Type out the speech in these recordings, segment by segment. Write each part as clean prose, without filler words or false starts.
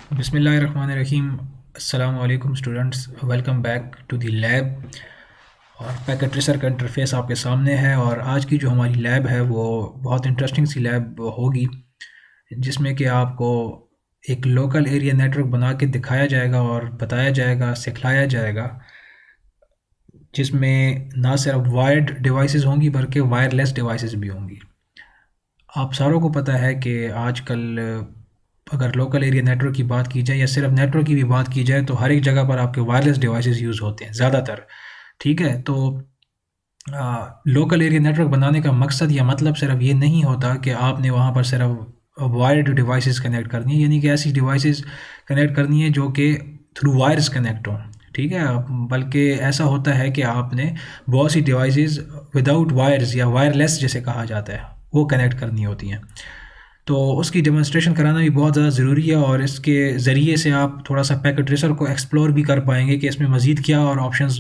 बिस्मिल्लाहिर्रहमानिर्रहीम। अस्सलामु अलैकुम students, welcome back to the lab. और पैकेट ट्रेसर का इंटरफेस आपके सामने है और आज की जो हमारी लैब है वो बहुत इंटरेस्टिंग सी लैब होगी, जिसमें कि आपको एक लोकल एरिया नेटवर्क बना के दिखाया जाएगा और बताया जाएगा, सिखलाया जाएगा, जिसमें ना सिर्फ वायर्ड डिवाइसेस होंगी बल्कि वायरलेस डिवाइसेस भी होंगी। आप सारों को पता है कि आजकल अगर लोकल एरिया नेटवर्क की बात की जाए या सिर्फ नेटवर्क की भी बात की जाए तो हर एक जगह पर आपके वायरलेस डिवाइसेस यूज़ होते हैं ज़्यादातर। ठीक है, तो लोकल एरिया नेटवर्क बनाने का मकसद या मतलब सिर्फ ये नहीं होता कि आपने वहाँ पर सिर्फ वायर्ड डिवाइसेस कनेक्ट करनी है, यानी कि ऐसी डिवाइसेस कनेक्ट करनी है जो कि थ्रू वायर्स कनेक्ट हों। ठीक है, बल्कि ऐसा होता है कि आपने बहुत सी डिवाइसेस विदाउट वायर्स या वायरलेस जिसे कहा जाता है वो कनेक्ट करनी होती हैं। तो उसकी डेमोंस्ट्रेशन कराना भी बहुत ज़्यादा ज़रूरी है और इसके ज़रिए से आप थोड़ा सा पैकेट ट्रेसर को एक्सप्लोर भी कर पाएंगे कि इसमें मज़ीद क्या और ऑप्शंस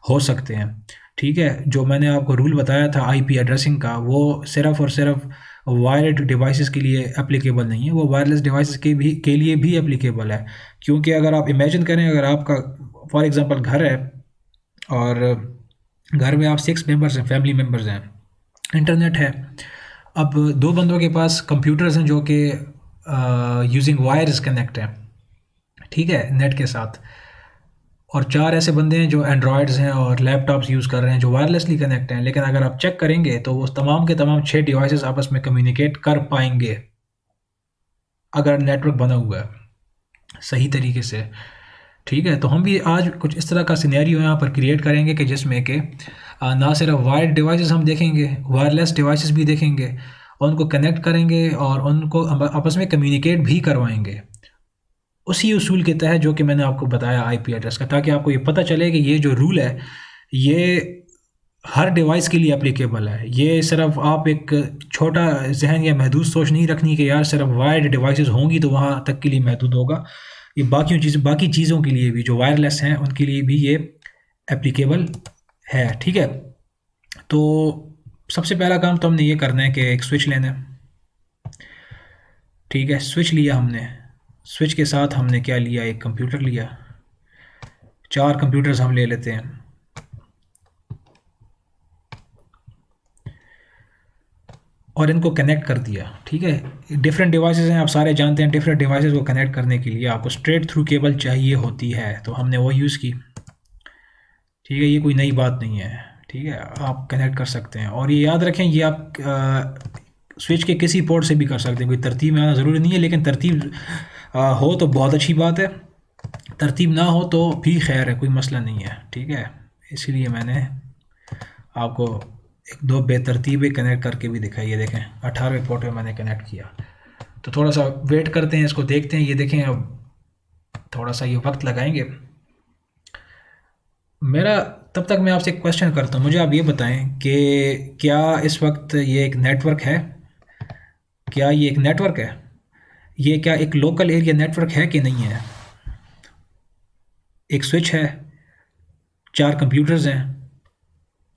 हो सकते हैं। ठीक है, जो मैंने आपको रूल बताया था आईपी एड्रेसिंग का, वो सिर्फ़ और सिर्फ वायर्ड डिवाइसेस के लिए एप्लीकेबल नहीं है, वो वायरलेस डिवाइसेस के लिए भी एप्लीकेबल है। क्योंकि अगर आप इमेजिन करें, अगर आपका फॉर एग्ज़ाम्पल घर है और घर में आप 6 मेंबर्स हैं, फैमिली मेंबर्स हैं, इंटरनेट है। अब 2 बंदों के पास कंप्यूटर्स हैं जो कि यूजिंग वायर्स कनेक्ट हैं, ठीक है, नेट के साथ। और 4 ऐसे बंदे हैं जो एंड्रॉयड्स हैं और लैपटॉप्स यूज़ कर रहे हैं जो वायरलेसली कनेक्ट हैं। लेकिन अगर आप चेक करेंगे तो वो तमाम के तमाम 6 डिवाइसेस आपस में कम्युनिकेट कर पाएंगे अगर नेटवर्क बना हुआ है सही तरीके से। ठीक है, तो हम भी आज कुछ इस तरह का सिनेरियो यहाँ पर क्रिएट करेंगे कि जिसमें कि ना सिर्फ वायर्ड डिवाइसेस हम देखेंगे, वायरलेस डिवाइसेस भी देखेंगे, और उनको कनेक्ट करेंगे और उनको आपस में कम्युनिकेट भी करवाएंगे उसी उसूल के तहत जो कि मैंने आपको बताया आईपी एड्रेस का, ताकि आपको ये पता चले कि ये जो रूल है ये हर डिवाइस के लिए एप्लीकेबल है। ये सिर्फ आप एक छोटा जहन या महदूद सोच नहीं रखनी कि यार सिर्फ वायर्ड डिवाइसेस होंगी तो वहाँ तक के लिए महदूद होगा। ये बाकी चीज़ों के लिए भी, जो वायरलेस हैं उनके लिए भी ये एप्लीकेबल है। ठीक है, तो सबसे पहला काम तो हमने ये करना है कि एक स्विच लेना है। ठीक है, स्विच लिया हमने, स्विच के साथ हमने क्या लिया, एक कंप्यूटर लिया। 4 कंप्यूटर्स हम ले लेते हैं और इनको कनेक्ट कर दिया। ठीक है, डिफरेंट डिवाइसेस हैं, आप सारे जानते हैं डिफरेंट डिवाइसेस को कनेक्ट करने के लिए आपको स्ट्रेट थ्रू केबल चाहिए होती है, तो हमने वो यूज़ की। ठीक है, ये कोई नई बात नहीं है। ठीक है, आप कनेक्ट कर सकते हैं और ये याद रखें, ये आप स्विच के किसी पोर्ट से भी कर सकते हैं, कोई तरतीब में आना ज़रूरी नहीं है, लेकिन तरतीब हो तो बहुत अच्छी बात है, तरतीब ना हो तो भी खैर है, कोई मसला नहीं है। ठीक है, इसीलिए मैंने आपको एक दो बेतरतीबें कनेक्ट करके भी दिखाई है। देखें 18वें पोर्ट में मैंने कनेक्ट किया। तो थोड़ा सा वेट करते हैं, इसको देखते हैं। ये देखें, अब थोड़ा सा ये वक्त लगाएंगे मेरा। तब तक मैं आपसे एक क्वेश्चन करता हूँ, मुझे आप ये बताएं कि क्या इस वक्त ये एक नेटवर्क है? क्या ये एक नेटवर्क है? ये क्या एक लोकल एरिया नेटवर्क है कि नहीं है? एक स्विच है, 4 कंप्यूटर्स हैं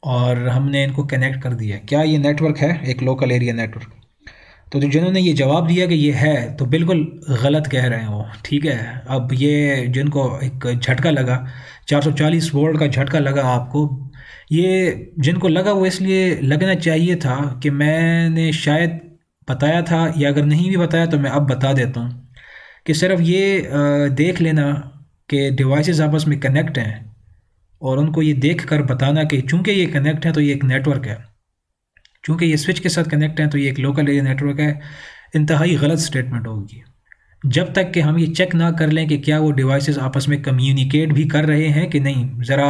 और हमने इनको कनेक्ट कर दिया। क्या ये नेटवर्क है, एक लोकल एरिया नेटवर्क? तो जिन्होंने ये जवाब दिया कि ये है, तो बिल्कुल गलत कह रहे हैं वो। ठीक है, अब ये जिनको एक झटका लगा, 440 वोल्ट का झटका लगा आपको, ये जिनको लगा वो इसलिए लगना चाहिए था कि मैंने शायद बताया था, या अगर नहीं भी बताया तो मैं अब बता देता हूँ कि सिर्फ ये देख लेना कि डिवाइसेस आपस में कनेक्ट हैं और उनको ये देख कर बताना कि चूंकि ये कनेक्ट है तो ये एक नेटवर्क है, चूंकि ये स्विच के साथ कनेक्ट है तो ये एक लोकल एरिया नेटवर्क है, इंतहाई गलत स्टेटमेंट होगी। जब तक कि हम ये चेक ना कर लें कि क्या वो डिवाइसेस आपस में कम्युनिकेट भी कर रहे हैं कि नहीं। ज़रा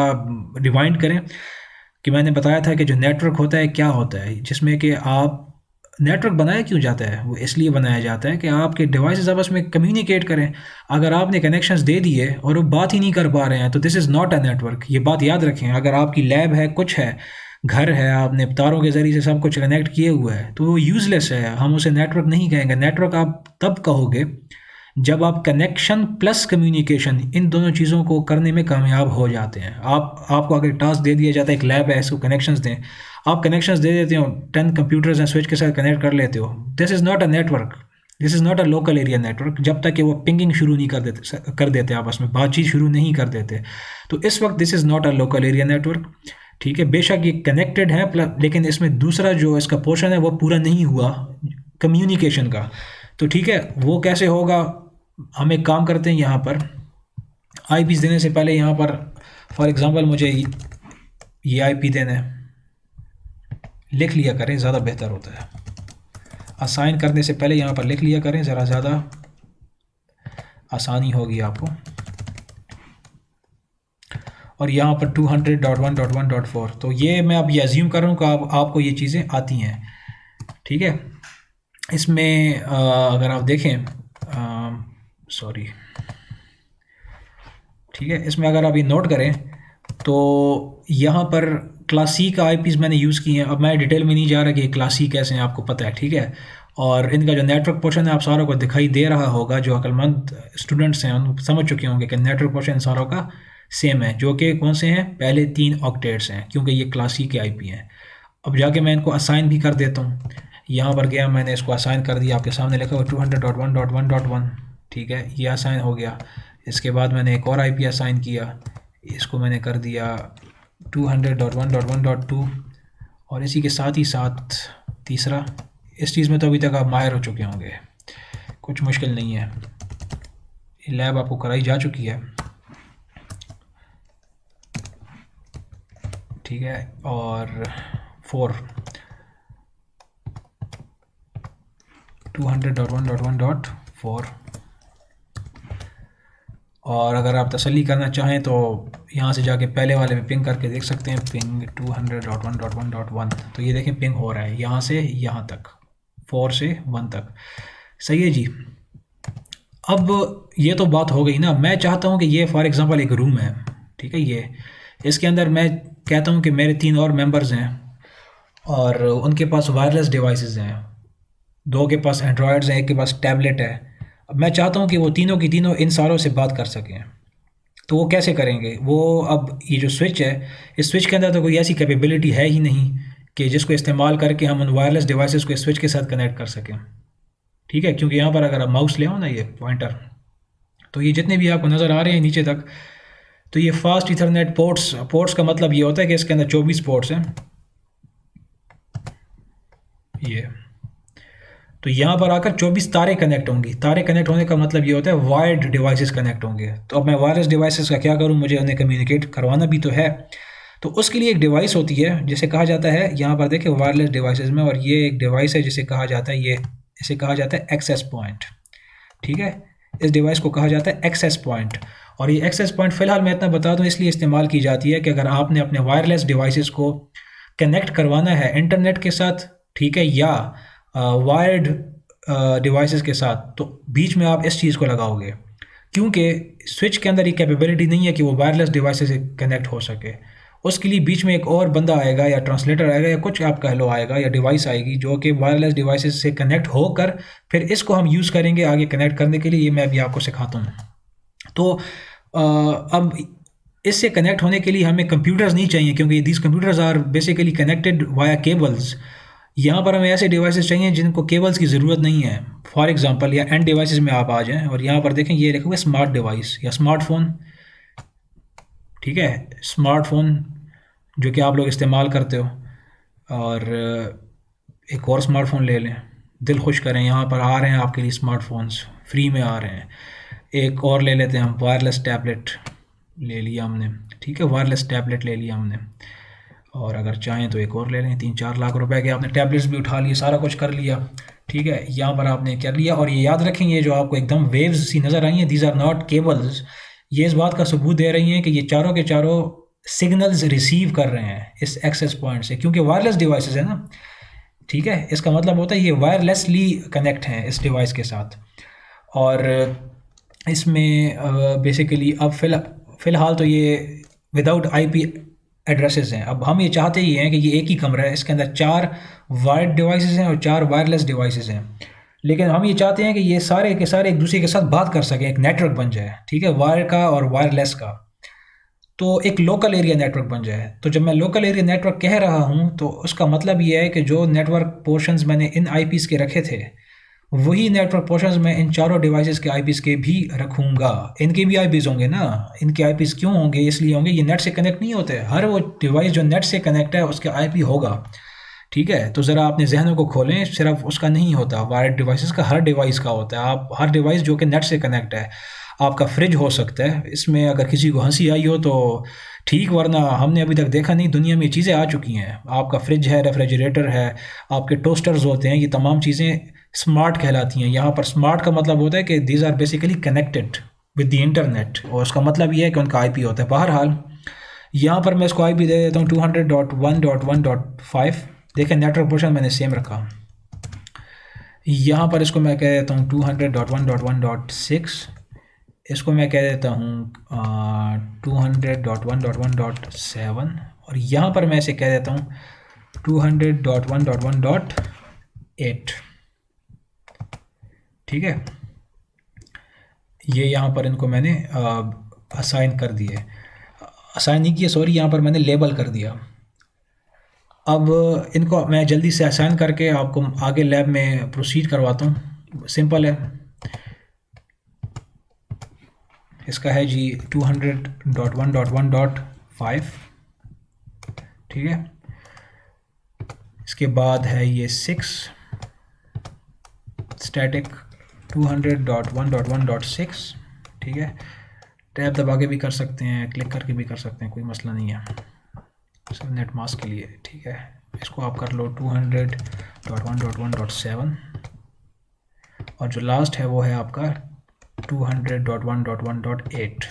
रिवाइंड करें कि मैंने बताया था कि जो नेटवर्क होता है क्या होता है, जिसमें कि आप नेटवर्क बनाया क्यों जाता है, वो इसलिए बनाया जाता है कि आपके डिवाइसेस आपस में कम्युनिकेट करें। अगर आपने कनेक्शंस दे दिए और वो बात ही नहीं कर पा रहे हैं तो this is not a network. ये बात याद रखें। अगर आपकी लैब है, कुछ है, घर है, आपने तारों के ज़रिए से सब कुछ कनेक्ट किए हुए है, तो वो यूज़लेस है, हम उसे नेटवर्क नहीं कहेंगे। नेटवर्क आप तब कहोगे जब आप कनेक्शन प्लस कम्युनिकेशन, इन दोनों चीज़ों को करने में कामयाब हो जाते हैं। आपको अगर टास्क दे दिया जाता है, एक लैब है, इसको कनेक्शंस दें, आप कनेक्शंस दे देते हो, 10 कंप्यूटर्स हैं, स्विच के साथ कनेक्ट कर लेते हो, this is not a network. This is not a local area network जब तक कि वो पिंगिंग शुरू नहीं कर देते आपस में, बातचीत शुरू नहीं कर देते। तो इस वक्त this is not a local area network. ठीक है, बेशक ये कनेक्टेड है लेकिन इसमें दूसरा जो इसका पोर्शन है वो पूरा नहीं हुआ कम्युनिकेशन का। तो ठीक है, वो कैसे होगा? हम एक काम करते हैं, यहाँ पर आईपीस देने से पहले यहाँ पर फॉर एग्जांपल मुझे ये आईपी देना है, लिख लिया करें, ज़्यादा बेहतर होता है। असाइन करने से पहले यहाँ पर लिख लिया करें, ज़रा ज़्यादा आसानी होगी आपको। और यहाँ पर 200.1.1.4, तो ये मैं अब ये अज्यूम कर रहा हूँ कि आपको ये चीज़ें आती हैं। ठीक है, इसमें अगर आप देखें, सॉरी, ठीक है, इसमें अगर आप ये नोट करें तो यहाँ पर क्लास सी का आईपीस मैंने यूज़ किए हैं। अब मैं डिटेल में नहीं जा रहा कि ये क्लास सी कैसे हैं, आपको पता है। ठीक है, और इनका जो नेटवर्क पोर्शन है आप सारों को दिखाई दे रहा होगा, जो अक्लमंद स्टूडेंट्स हैं उन समझ चुके होंगे कि नेटवर्क पोर्शन सारों का सेम है, जो कि कौन से हैं, पहले 3 ऑक्टेट्स हैं, क्योंकि ये क्लास सी के आईपी हैं। अब जाके मैं इनको असाइन भी कर देता हूँ। यहाँ पर गया, मैंने इसको असाइन कर दिया, आपके सामने लिखा हुआ 200.1.1.1। ठीक है, ये असाइन हो गया। इसके बाद मैंने एक और आईपी असाइन किया, इसको मैंने कर दिया 200.1.1.2, और इसी के साथ ही साथ तीसरा। इस चीज़ में तो अभी तक आप माहिर हो चुके होंगे, कुछ मुश्किल नहीं है, ये लैब आपको कराई जा चुकी है। ठीक है, और 4 200.1.1.4। और अगर आप तसल्ली करना चाहें तो यहाँ से जाके पहले वाले में पिंग करके देख सकते हैं, पिंग 200.1.1.1। तो ये देखें पिंग हो रहा है यहाँ से यहाँ तक, 4 से 1 तक। सही है जी। अब ये तो बात हो गई ना, मैं चाहता हूँ कि ये फॉर एग्ज़ाम्पल एक रूम है, ठीक है, ये इसके अंदर मैं कहता हूँ कि मेरे 3 और मेंबर्स हैं और उनके पास वायरलेस डिवाइसेस हैं, 2 के पास एंड्रॉयड्स हैं, एक के पास टैबलेट है। अब मैं चाहता हूँ कि वो तीनों की तीनों इन सारों से बात कर सकें। तो वो कैसे करेंगे? वो अब ये जो स्विच है, इस स्विच के अंदर तो कोई ऐसी कैपेबिलिटी है ही नहीं कि जिसको इस्तेमाल करके हम उन वायरलेस डिवाइसेस को इस स्विच के साथ कनेक्ट कर सकें। ठीक है, क्योंकि यहाँ पर अगर आप माउस ले आओ ना, ये पॉइंटर, तो ये जितने भी आपको नज़र आ रहे हैं नीचे तक, तो ये फास्ट इथरनेट पोर्ट्स का मतलब ये होता है कि इसके अंदर 24 पोर्ट्स हैं। ये तो यहाँ पर आकर 24 तारे कनेक्ट होंगी। तारे कनेक्ट होने का मतलब ये होता है वायर्ड डिवाइसेस कनेक्ट होंगे। तो अब मैं वायरलेस डिवाइसेस का क्या करूँ, मुझे उन्हें कम्युनिकेट करवाना भी तो है। तो उसके लिए एक डिवाइस होती है जिसे कहा जाता है, यहाँ पर देखें वायरलेस डिवाइसेस में, और ये एक डिवाइस है जिसे कहा जाता है, ये इसे कहा जाता है एक्सेस पॉइंट। ठीक है, इस डिवाइस को कहा जाता है एक्सेस पॉइंट। और ये एक्सेस पॉइंट फ़िलहाल मैं इतना बता दूँ इसलिए इस्तेमाल की जाती है कि अगर आपने अपने वायरलेस डिवाइसेस को कनेक्ट करवाना है इंटरनेट के साथ, ठीक है, या वायर्ड डिवाइसेस के साथ, तो बीच में आप इस चीज़ को लगाओगे, क्योंकि स्विच के अंदर ये कैपेबिलिटी नहीं है कि वो वायरलेस डिवाइसेस से कनेक्ट हो सके। उसके लिए बीच में एक और बंदा आएगा या ट्रांसलेटर आएगा या कुछ आप कह लो आएगा, या डिवाइस आएगी जो कि वायरलेस डिवाइसेस से कनेक्ट होकर फिर इसको हम यूज़ करेंगे आगे कनेक्ट करने के लिए। ये मैं अभी आपको सिखाता हूँ। तो अब इससे कनेक्ट होने के लिए हमें कंप्यूटर्स नहीं चाहिए, क्योंकि these computers are basically connected via cables. यहाँ पर हमें ऐसे डिवाइसेस चाहिए जिनको केबल्स की ज़रूरत नहीं है। फॉर एग्जांपल, या एंड डिवाइसेस में आप आ जाएं और यहाँ पर देखें ये लिखा हुआ है स्मार्ट डिवाइस या स्मार्टफोन। ठीक है, स्मार्टफोन जो कि आप लोग इस्तेमाल करते हो, और एक और स्मार्टफोन ले लें, दिल खुश करें, यहाँ पर आ रहे हैं आपके लिए स्मार्टफोन्स फ्री में आ रहे हैं। एक और ले लेते हैं हम, वायरलेस टैबलेट ले लिया हमने। ठीक है, वायरलेस टैबलेट ले लिया हमने, और अगर चाहें तो एक और ले लें। 3-4 लाख रुपए के आपने टैबलेट्स भी उठा लिए, सारा कुछ कर लिया। ठीक है, यहाँ पर आपने कर लिया, और ये याद रखें ये जो आपको एकदम वेव्स सी नज़र आई हैं, दीज आर नॉट केबल्स। ये इस बात का सबूत दे रही हैं कि ये चारों के चारों सिग्नल्स रिसीव कर रहे हैं इस एक्सेस पॉइंट से, क्योंकि वायरलेस डिवाइसेस है ना। ठीक है, इसका मतलब होता है ये वायरलेसली कनेक्ट हैं इस डिवाइस के साथ। और इसमें बेसिकली अब फ़िलहाल तो ये विदाउट आईपी एड्रेसेस हैं। अब हम ये चाहते ही हैं कि ये एक ही कमरा है, इसके अंदर 4 वायर्ड डिवाइसेस हैं और 4 वायरलेस डिवाइसेस हैं, लेकिन हम ये चाहते हैं कि ये सारे के सारे एक दूसरे के साथ बात कर सकें, एक नेटवर्क बन जाए। ठीक है, वायर का और वायरलेस का, तो एक लोकल एरिया नेटवर्क बन जाए। तो जब मैं लोकल एरिया नेटवर्क कह रहा हूँ तो उसका मतलब ये है कि जो नेटवर्क पोर्शंस मैंने इन आईपीस के रखे थे वही नेटवर्क पोर्शंस मैं इन चारों डिवाइसेस के आईपीज़ के भी रखूँगा। इनके भी आईपीज़ होंगे ना, इनके आईपीज़ क्यों होंगे? इसलिए होंगे ये नेट से कनेक्ट नहीं होते। हर वो डिवाइस जो नेट से कनेक्ट है उसका आईपी होगा, ठीक है? तो ज़रा अपने ज़हनों को खोलें, सिर्फ उसका नहीं होता, वायर्ड डिवाइसेस का हर डिवाइस का होता है। आप हर डिवाइस जो कि नेट से कनेक्ट है, आपका फ्रिज हो सकता है, इसमें अगर किसी को हंसी आई हो तो ठीक, वरना हमने अभी तक देखा नहीं, दुनिया में ये चीज़ें आ चुकी हैं। आपका फ्रिज है, रेफ्रिजरेटर है, आपके टोस्टर्स होते हैं, ये तमाम चीज़ें स्मार्ट कहलाती हैं। यहाँ पर स्मार्ट का मतलब होता है कि these are basically connected with the internet, और उसका मतलब ये है कि उनका आईपी होता है। बहरहाल यहाँ पर मैं इसको आईपी दे देता हूँ 200.1.1.5। देखें नेटवर्क पोर्शन मैंने सेम रखा। यहाँ पर इसको मैं कह देता हूँ 200.1.1.6, इसको मैं कह देता हूँ 200.1.1.7, और यहाँ पर मैं इसे कह देता हूँ 200.1.1.8। ठीक है, ये यहाँ पर इनको मैंने असाइन कर दिए, असाइन नहीं किया सॉरी, यहाँ पर मैंने लेबल कर दिया। अब इनको मैं जल्दी से असाइन करके आपको आगे लैब में प्रोसीड करवाता हूँ। सिंपल है, इसका है जी 200.1.1.5, ठीक है। इसके बाद है ये 6 स्टैटिक 200.1.1.6, ठीक है। टैब दबा के भी कर सकते हैं, क्लिक करके भी कर सकते हैं, कोई मसला नहीं है, सब नेट मास्क के लिए, ठीक है। इसको आप कर लो 200.1.1.7, और जो लास्ट है वो है आपका 200.1.1.8।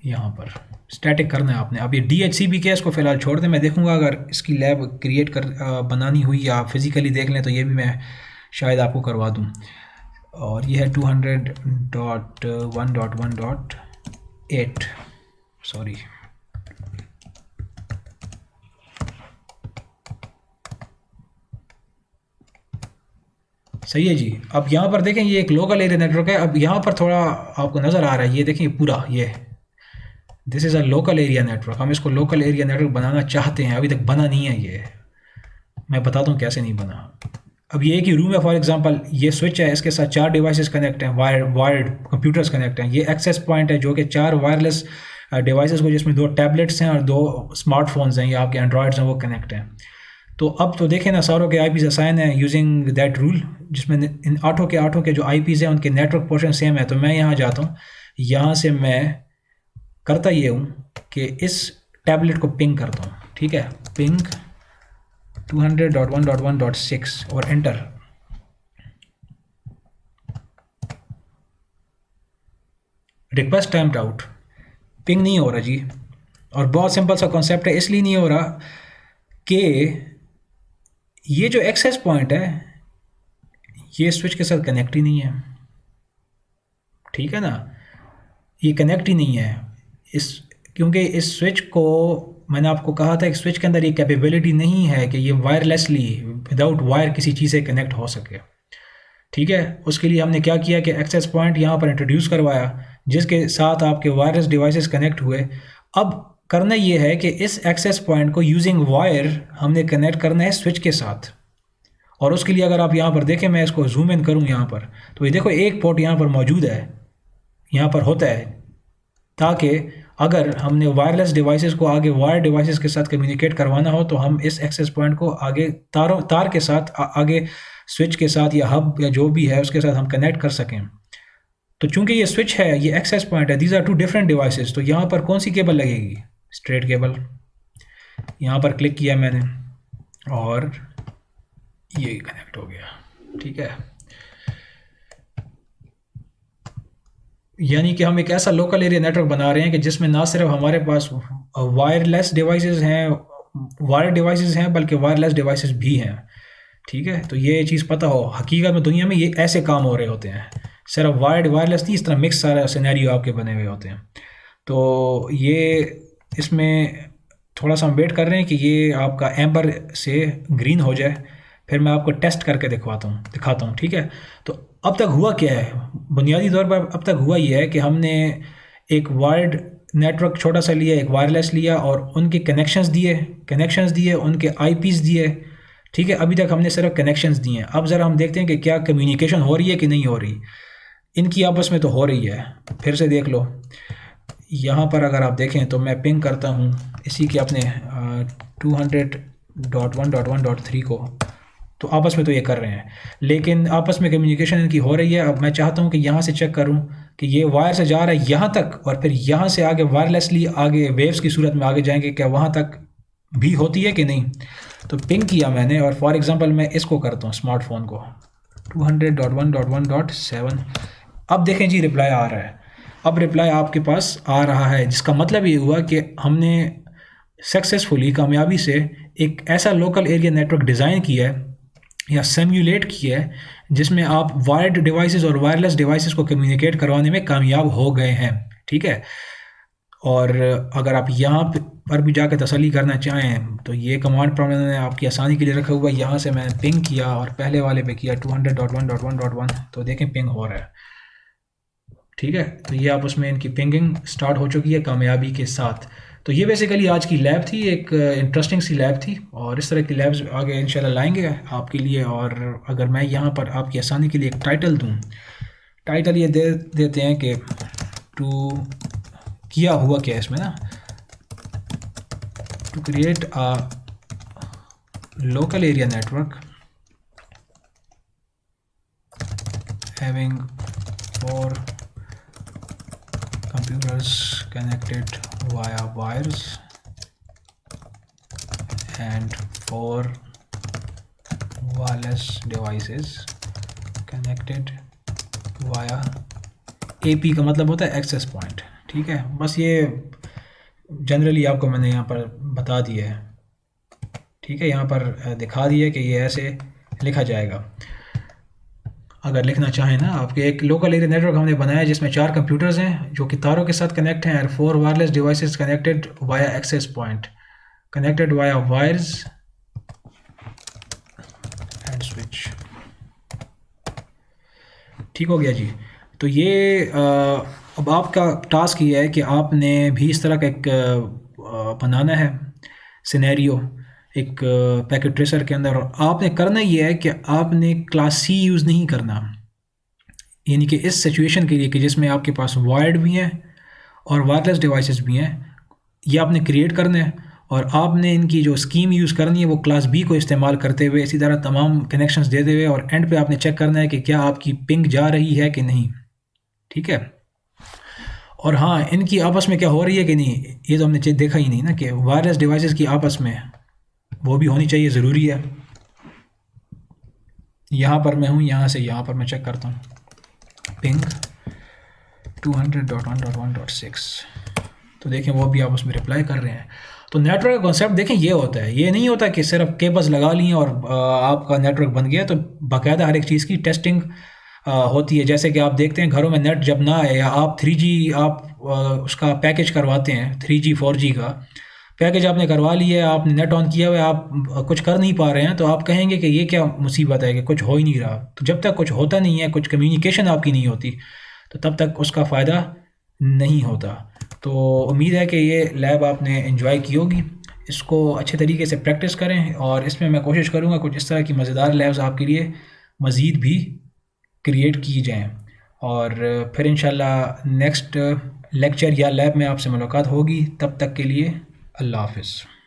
यहाँ पर स्टैटिक करना है आपने। अब ये DHCP के इसको फ़िलहाल छोड़ दें, मैं देखूँगा अगर इसकी लैब क्रिएट कर बनानी हुई या फिज़िकली देख लें तो ये भी मैं शायद आपको करवा दूँ। और ये है 200.1.1.8, सॉरी, सही है जी। अब यहाँ पर देखें ये एक लोकल एरिया नेटवर्क है। अब यहाँ पर थोड़ा आपको नज़र आ रहा है, ये देखें पूरा, ये this is a local area network. हम इसको लोकल एरिया नेटवर्क बनाना चाहते हैं, अभी तक बना नहीं है ये, मैं बताता हूँ कैसे नहीं बना। अब ये एक ही रूम है, फॉर एग्जांपल ये स्विच है, इसके साथ 4 डिवाइसेस कनेक्ट हैं, वायर्ड कंप्यूटर्स कनेक्ट हैं। ये एक्सेस पॉइंट है जो कि 4 वायरलेस डिवाइसेस को, जिसमें 2 टैबलेट्स हैं और 2 स्मार्टफोन्स हैं, ये आपके एंड्रॉयड्स हैं, वो कनेक्ट हैं। तो अब तो देखें ना, सारों के आईपीज़ असाइन है यूजिंग दैट रूल, जिसमें इन आठों के जो आईपीज़ हैं उनके नेटवर्क पोर्शन सेम है। तो मैं यहाँ जाता हूँ, यहाँ से मैं करता ये हूँ कि इस टैबलेट को पिंग करता हूँ, ठीक है, पिंग 200.1.1.6 और enter. Request timed out, ping नहीं हो रहा जी। और बहुत सिंपल सा कॉन्सेप्ट है, इसलिए नहीं हो रहा कि ये जो एक्सेस पॉइंट है ये स्विच के साथ कनेक्ट ही नहीं है, ठीक है ना, ये कनेक्ट ही नहीं है इस, क्योंकि इस स्विच को मैंने आपको कहा था कि स्विच के अंदर ये कैपेबिलिटी नहीं है कि ये वायरलेसली विदाउट वायर किसी चीज़ से कनेक्ट हो सके, ठीक है। उसके लिए हमने क्या किया कि एक्सेस पॉइंट यहाँ पर इंट्रोड्यूस करवाया, जिसके साथ आपके वायरलेस डिवाइसेस कनेक्ट हुए। अब करना ये है कि इस एक्सेस पॉइंट को यूजिंग वायर हमने कनेक्ट करना है स्विच के साथ। और उसके लिए अगर आप यहाँ पर देखें, मैं इसको जूम इन करूँ यहाँ पर, तो ये देखो एक पोर्ट यहाँ पर मौजूद है, यहाँ पर होता है, ताकि अगर हमने वायरलेस डिवाइसेस को आगे वायर डिवाइसेस के साथ कम्युनिकेट करवाना हो तो हम इस एक्सेस पॉइंट को आगे तार के साथ आगे स्विच के साथ या हब या जो भी है उसके साथ हम कनेक्ट कर सकें। तो चूंकि ये स्विच है, ये एक्सेस पॉइंट है, दीज आर 2 डिफरेंट डिवाइसेस, तो यहाँ पर कौन सी केबल लगेगी? Straight cable. यहाँ पर क्लिक किया मैंने और ये कनेक्ट हो गया, ठीक है। यानी कि हम एक ऐसा लोकल एरिया नेटवर्क बना रहे हैं कि जिसमें ना सिर्फ हमारे पास वायरलेस डिवाइसेस हैं, वायर्ड डिवाइसेस हैं, बल्कि वायरलेस डिवाइसेस भी हैं, ठीक है। तो ये चीज़ पता हो, हकीकत में दुनिया में ये ऐसे काम हो रहे होते हैं, सिर्फ वायर्ड वायरलेस नहीं, इस तरह मिक्स सारा सिनेरियो आपके बने हुए होते हैं। तो ये इसमें थोड़ा सा हम वेट कर रहे हैं कि ये आपका एम्बर से ग्रीन हो जाए, फिर मैं आपको टेस्ट करके दिखाता हूँ, ठीक है। तो अब तक हुआ क्या है, बुनियादी तौर पर अब तक हुआ ये है कि हमने एक वायर्ड नेटवर्क छोटा सा लिया, एक वायरलेस लिया और उनके कनेक्शंस दिए, उनके आईपीज़ दिए, ठीक है, अभी तक हमने सिर्फ कनेक्शंस दिए हैं। अब ज़रा हम देखते हैं कि क्या कम्युनिकेशन हो रही है कि नहीं हो रही। इनकी आपस में तो हो रही है, फिर से देख लो। यहाँ पर अगर आप देखें तो मैं पिंग करता हूँ इसी के अपने 200.1.1.3 को, तो आपस में तो ये कर रहे हैं, लेकिन आपस में कम्युनिकेशन इनकी हो रही है। अब मैं चाहता हूँ कि यहाँ से चेक करूँ कि ये वायर से जा रहा है यहाँ तक, और फिर यहाँ से आगे वायरलेसली आगे वेव्स की सूरत में आगे जाएंगे, क्या वहाँ तक भी होती है कि नहीं। तो पिंग किया मैंने, और फॉर एग्जांपल मैं इसको करता हूँ स्मार्टफोन को 200.1.1.7। अब देखें जी रिप्लाई आ रहा है। अब रिप्लाई आपके पास आ रहा है, जिसका मतलब ये हुआ कि हमने सक्सेसफुली, कामयाबी से एक ऐसा लोकल एरिया नेटवर्क डिज़ाइन किया है या सिम्युलेट किया है जिसमें आप वायर्ड डिवाइसेस और वायरलेस डिवाइसेस को कम्युनिकेट करवाने में कामयाब हो गए हैं। ठीक है, और अगर आप यहाँ पर भी जाकर तसल्ली करना चाहें तो ये कमांड प्रॉम्प्ट मैंने आपकी आसानी के लिए रखा हुआ है। यहाँ से मैंने पिंग किया और पहले वाले पे किया 200.1.1.1, तो देखें पिंग हो रहा है। ठीक है, तो ये आप उसमें इनकी पिंगिंग स्टार्ट हो चुकी है कामयाबी के साथ। तो ये बेसिकली आज की लैब थी, एक इंटरेस्टिंग सी लैब थी, और इस तरह की लैब्स आगे इंशाल्लाह लाएंगे आपके लिए। और अगर मैं यहाँ पर आपकी आसानी के लिए एक टाइटल दूँ, टाइटल ये दे देते हैं कि टू किया हुआ क्या है इसमें ना, to create a local area network having 4 computers connected via wires and 4 wireless devices connected via AP का मतलब होता है एक्सेस पॉइंट। ठीक है, बस ये जनरली आपको मैंने यहाँ पर बता दिया है। ठीक है, यहाँ पर दिखा दिया कि ये ऐसे लिखा जाएगा। अगर लिखना चाहें ना, आपके एक लोकल एरिया नेटवर्क हमने बनाया जिसमें 4 कंप्यूटर्स हैं जो कि तारों के साथ कनेक्ट हैं, और 4 wireless devices connected via access point, connected via wires and switch. ठीक हो गया जी। तो ये अब आपका टास्क ये है कि आपने भी इस तरह का एक बनाना है सिनेरियो एक पैकेट ट्रेसर के अंदर, और आपने करना ये है कि आपने क्लास सी यूज़ नहीं करना, यानी कि इस सिचुएशन के लिए कि जिसमें आपके पास वायर्ड भी हैं और वायरलेस डिवाइसेस भी हैं, ये आपने क्रिएट करना है। और आपने इनकी जो स्कीम यूज़ करनी है वो क्लास बी को इस्तेमाल करते हुए इसी तरह तमाम कनेक्शंस देते हुए, और एंड पे आपने चेक करना है कि क्या आपकी पिंग जा रही है कि नहीं। ठीक है, और हाँ, इनकी आपस में क्या हो रही है कि नहीं, ये तो हमने देखा ही नहीं ना कि वायरलेस डिवाइसेस की आपस में वो भी होनी चाहिए, ज़रूरी है। यहाँ पर मैं हूँ, यहाँ से यहाँ पर मैं चेक करता हूँ पिंग 200.1.1.6, तो देखें वो भी आप उसमें रिप्लाई कर रहे हैं। तो नेटवर्क का कॉन्सेप्ट देखें ये होता है, ये नहीं होता कि सिर्फ केबल्स लगा लिए और आपका नेटवर्क बन गया। तो बाकायदा हर एक चीज़ की टेस्टिंग होती है। जैसे कि आप देखते हैं घरों में नेट जब ना आए, या आप 3G आप उसका पैकेज करवाते हैं, 3G 4G का पैकेज आपने करवा लिया है, आपने नेट ऑन किया हुआ है, आप कुछ कर नहीं पा रहे हैं, तो आप कहेंगे कि ये क्या मुसीबत है कि कुछ हो ही नहीं रहा। तो जब तक कुछ होता नहीं है, कुछ कम्युनिकेशन आपकी नहीं होती, तो तब तक उसका फ़ायदा नहीं होता। तो उम्मीद है कि ये लैब आपने एंजॉय की होगी, इसको अच्छे तरीके से प्रैक्टिस करें, और इसमें मैं कोशिश करूँगा कुछ इस तरह की मज़ेदार लैब्स आपके लिए मज़ीद भी क्रिएट की जाएँ। और फिर इंशाल्लाह नेक्स्ट लेक्चर या लैब में आपसे मुलाकात होगी। तब तक के लिए अल्लाह हाफ़िज़।